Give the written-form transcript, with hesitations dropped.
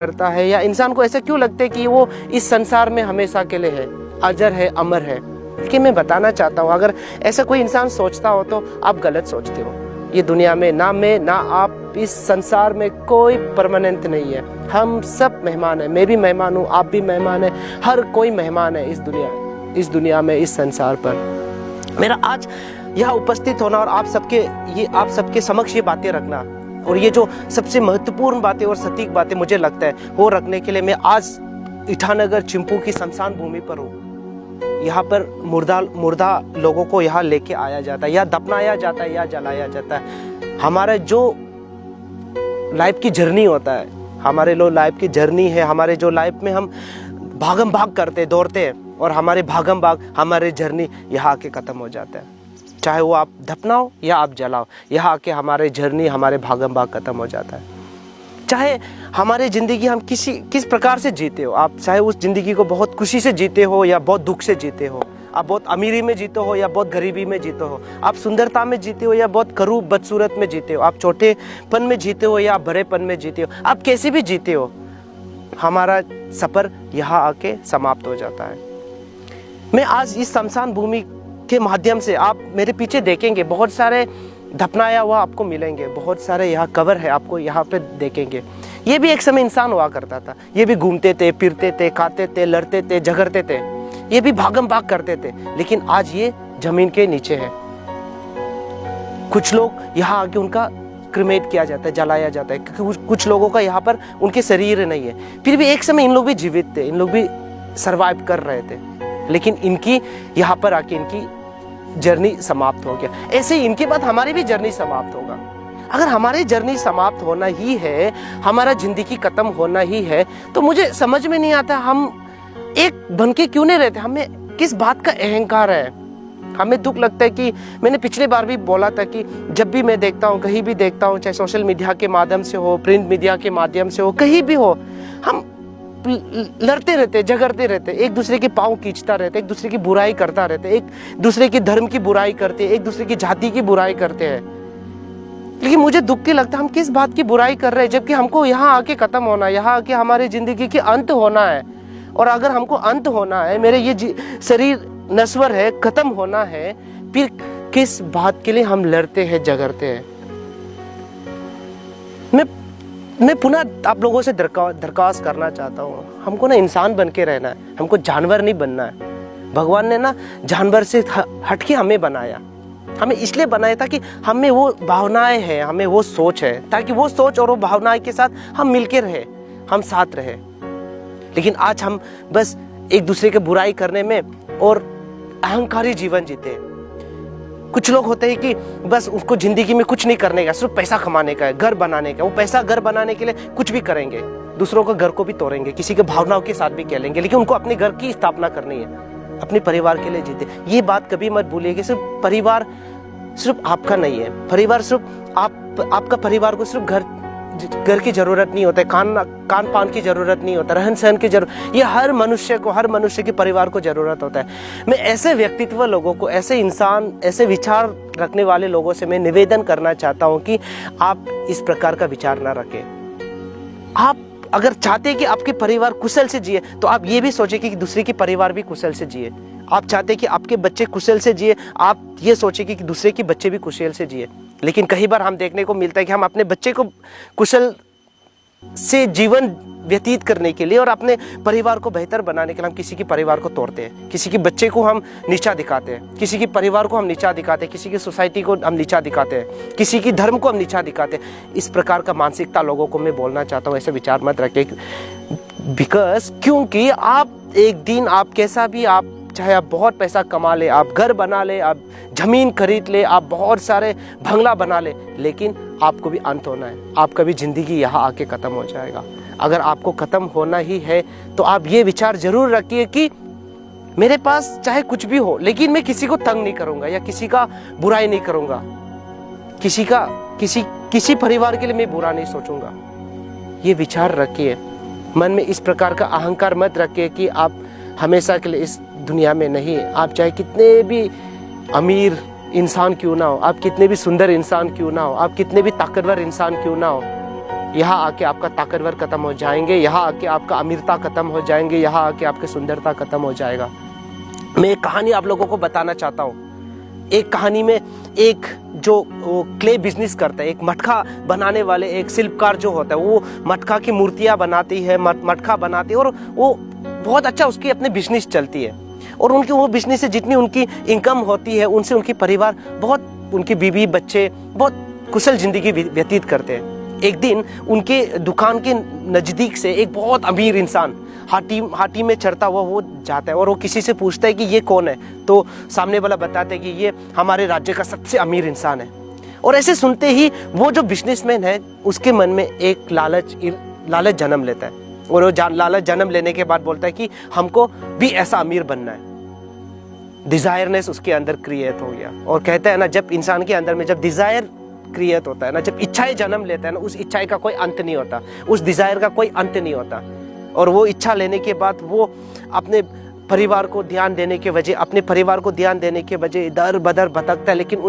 करता है, या इंसान को ऐसा क्यों लगता है कि वो इस संसार में हमेशा के लिए है, अजर है, अमर है। लेकिन मैं बताना चाहता हूँ, अगर ऐसा कोई इंसान सोचता हो तो आप गलत सोचते हो। ये दुनिया में ना मैं ना आप, इस संसार में कोई परमानेंट नहीं है। हम सब मेहमान हैं, मैं भी मेहमान हूँ, आप भी मेहमान हैं, हर कोई मेहमान है इस दुनिया में, इस संसार पर। मेरा आज यहाँ उपस्थित होना और आप सबके समक्ष ये बातें रखना, और ये जो सबसे महत्वपूर्ण बातें और सटीक बातें मुझे लगता है वो रखने के लिए मैं आज ईटानगर चिंपू की शमशान भूमि पर हूँ। यहाँ पर मुर्दा लोगों को यहाँ लेके आया जाता है, या दफनाया जाता है, या जलाया जाता है। हमारा जो लाइफ की जर्नी होता है, हमारे लो लाइफ की जर्नी है, हमारे जो लाइफ में हम भागम भाग करते दौड़ते हैं, और हमारे भागम भाग हमारे जर्नी यहाँ आके खत्म हो जाता है। चाहे वो आप दफनाओ या आप जलाओ, यहाँ आके हमारे जर्नी, हमारे भागम भाग खत्म हो जाता है। चाहे हमारी ज़िंदगी हम किस प्रकार से जीते हो, आप चाहे उस ज़िंदगी को बहुत खुशी से जीते हो या बहुत दुख से जीते हो, आप बहुत अमीरी में जीते हो या बहुत गरीबी में जीते हो, आप सुंदरता में जीते हो या बहुत करूब बदसूरत में जीते हो, आप छोटेपन में जीते हो या बड़ेपन में जीते हो, आप कैसे भी जीते हो, हमारा सफ़र यहाँ आके समाप्त हो जाता है। मैं आज इस शमशान भूमि के माध्यम से, आप मेरे पीछे देखेंगे बहुत सारे दफनाया हुआ आपको मिलेंगे, बहुत सारे यहाँ कवर है आपको यहाँ पे देखेंगे। ये भी एक समय इंसान हुआ करता था, ये भी घूमते थे, फिरते थे, खाते थे, लड़ते थे, झगड़ते थे, ये भी भागम भाग करते थे, लेकिन आज ये जमीन के नीचे है। कुछ लोग यहाँ आके उनका क्रिमेट किया जाता है, जलाया जाता है, क्योंकि कुछ लोगों का यहाँ पर उनके शरीर नहीं है। फिर भी एक समय इन लोग भी जीवित थे, इन लोग भी सर्वाइव कर रहे थे, लेकिन इनकी यहाँ पर आके इनकी जर्नी समाप्त हो गया। ऐसे ही इनके बाद हमारी भी जर्नी समाप्त होगा। अगर हमारी जर्नी समाप्त होना ही है, हमारा जिंदगी खत्म होना ही है, तो मुझे समझ में नहीं आता हम एक बन के क्यों नहीं रहते। हमें किस बात का अहंकार है। हमें दुख लगता है कि मैंने पिछले बार भी बोला था कि जब भी मैं देखता हूँ, कहीं भी देखता हूँ, चाहे सोशल मीडिया के माध्यम से हो, प्रिंट मीडिया के माध्यम से हो, कहीं भी हो, हम लड़ते रहते, झगड़ते रहते, एक दूसरे के पाँव खींचता रहते, एक दूसरे की बुराई करता रहते, एक दूसरे के धर्म की बुराई करते, एक दूसरे की जाति की बुराई करते हैं। लेकिन मुझे दुख के लगता है हम किस बात की बुराई कर रहे हैं, जबकि हमको यहाँ आके खत्म होना है, यहाँ आके हमारी जिंदगी की अंत होना है। और अगर हमको अंत होना है, मेरे ये शरीर नश्वर है, खत्म होना है, फिर किस बात के लिए हम लड़ते हैं, झगड़ते हैं। मैं पुनः आप लोगों से दरख्वास्त करना चाहता हूँ, हमको ना इंसान बन के रहना है, हमको जानवर नहीं बनना है। भगवान ने ना जानवर से हटके हमें बनाया, हमें इसलिए बनाया था कि हमें वो भावनाएं हैं, हमें वो सोच है, ताकि वो सोच और वो भावनाएं के साथ हम मिलके रहे, हम साथ रहे। लेकिन आज हम बस एक दूसरे के बुराई करने में और अहंकारी जीवन जीते हैं। कुछ लोग होते हैं कि बस उसको जिंदगी में कुछ नहीं करने का, सिर्फ पैसा कमाने का है, घर बनाने का। वो पैसा घर बनाने के लिए कुछ भी करेंगे, दूसरों के घर को भी तोड़ेंगे, किसी के भावनाओं के साथ भी खेलेंगे, लेकिन उनको अपने घर की स्थापना करनी है, अपने परिवार के लिए जीते। ये बात कभी मत भूलिएगा, सिर्फ परिवार सिर्फ आपका नहीं है, परिवार सिर्फ आपका परिवार को सिर्फ घर की जरूरत नहीं होता है, खान पान की जरूरत नहीं होता, रहन सहन की जरूरत, ये हर मनुष्य के परिवार को जरूरत होता है। मैं ऐसे व्यक्तित्व लोगों को, ऐसे इंसान, ऐसे विचार रखने वाले लोगों से मैं निवेदन करना चाहता हूं कि आप इस प्रकार का विचार ना रखें। आप अगर चाहते हैं कि आपके परिवार कुशल से जिए, तो आप ये भी सोचें कि दूसरे की परिवार भी कुशल से जिए। आप चाहते हैं कि आपके बच्चे कुशल से जिए, आप ये सोचें कि दूसरे के बच्चे भी कुशल से जिए। लेकिन कई बार हम देखने को मिलता है कि हम अपने बच्चे को कुशल से जीवन व्यतीत करने के लिए और अपने परिवार को बेहतर बनाने के लिए हम किसी के परिवार को तोड़ते हैं, किसी के बच्चे को हम नीचा दिखाते हैं, किसी के परिवार को हम नीचा दिखाते हैं, किसी की सोसाइटी को हम नीचा दिखाते हैं, किसी की धर्म को हम नीचा दिखाते हैं। इस प्रकार का मानसिकता लोगों को मैं बोलना चाहता हूँ, ऐसे विचार मत रखें। क्योंकि आप एक दिन, आप कैसा भी, आप चाहे आप बहुत पैसा कमा ले, आप घर बना ले, आप जमीन खरीद ले, आप बहुत सारे बंगला बना ले, लेकिन आपको भी अंत होना है, आपका भी जिंदगी यहाँ आके खत्म हो जाएगा। अगर आपको खत्म होना ही है तो आप ये विचार जरूर रखिए कि मेरे पास चाहे कुछ भी हो, लेकिन मैं किसी को तंग नहीं करूंगा या किसी का बुराई नहीं करूंगा, किसी परिवार के लिए मैं बुरा नहीं सोचूंगा। ये विचार रखिए, मन में इस प्रकार का अहंकार मत रखिए कि आप हमेशा के लिए इस दुनिया में नहीं। आप चाहे कितने भी अमीर इंसान क्यों ना हो, आप कितने भी सुंदर इंसान क्यों ना हो, आप कितने भी ताकतवर इंसान क्यों ना हो, यहाँ आके आपका ताकतवर खत्म हो जाएंगे, यहाँ आके आपका अमीरता खत्म हो जाएंगे, यहाँ आके आपकी सुंदरता खत्म हो जाएगा। मैं एक कहानी आप लोगों को बताना चाहता हूँ। एक कहानी में एक जो क्ले बिजनेस करता है, एक मटका बनाने वाले एक शिल्पकार जो होता है, वो मटका की मूर्तियाँ बनाती है, मटका बनाती है, और वो बहुत अच्छा उसकी अपनी बिजनेस चलती है। और उनकी वो बिजनेस से जितनी उनकी इनकम होती है, उनसे उनकी परिवार बहुत, उनकी बीवी बच्चे बहुत कुशल जिंदगी व्यतीत करते हैं। एक दिन उनके दुकान के नज़दीक से एक बहुत अमीर इंसान हाथी में चढ़ता हुआ वो जाता है, और वो किसी से पूछता है कि ये कौन है, तो सामने वाला बताता है कि ये हमारे राज्य का सबसे अमीर इंसान है। और ऐसे सुनते ही वो जो बिजनेसमैन है उसके मन में एक लालच जन्म लेता है, और वो लालच जन्म लेने के बाद बोलता है कि हमको भी ऐसा अमीर बनना है। डिजायरनेस उसके अंदर क्रिएट हो गया, और कहता है ना, जब इंसान के अंदर में जब डिजायर क्रिएट होता है ना, जब इच्छाएं जन्म लेता है ना, उस इच्छाएं का कोई अंत नहीं होता, उस डिजायर का कोई अंत नहीं होता। और वो इच्छा लेने के बाद वो अपने परिवार को ध्यान देने के वजह इधर बदर भटकता है, लेकिन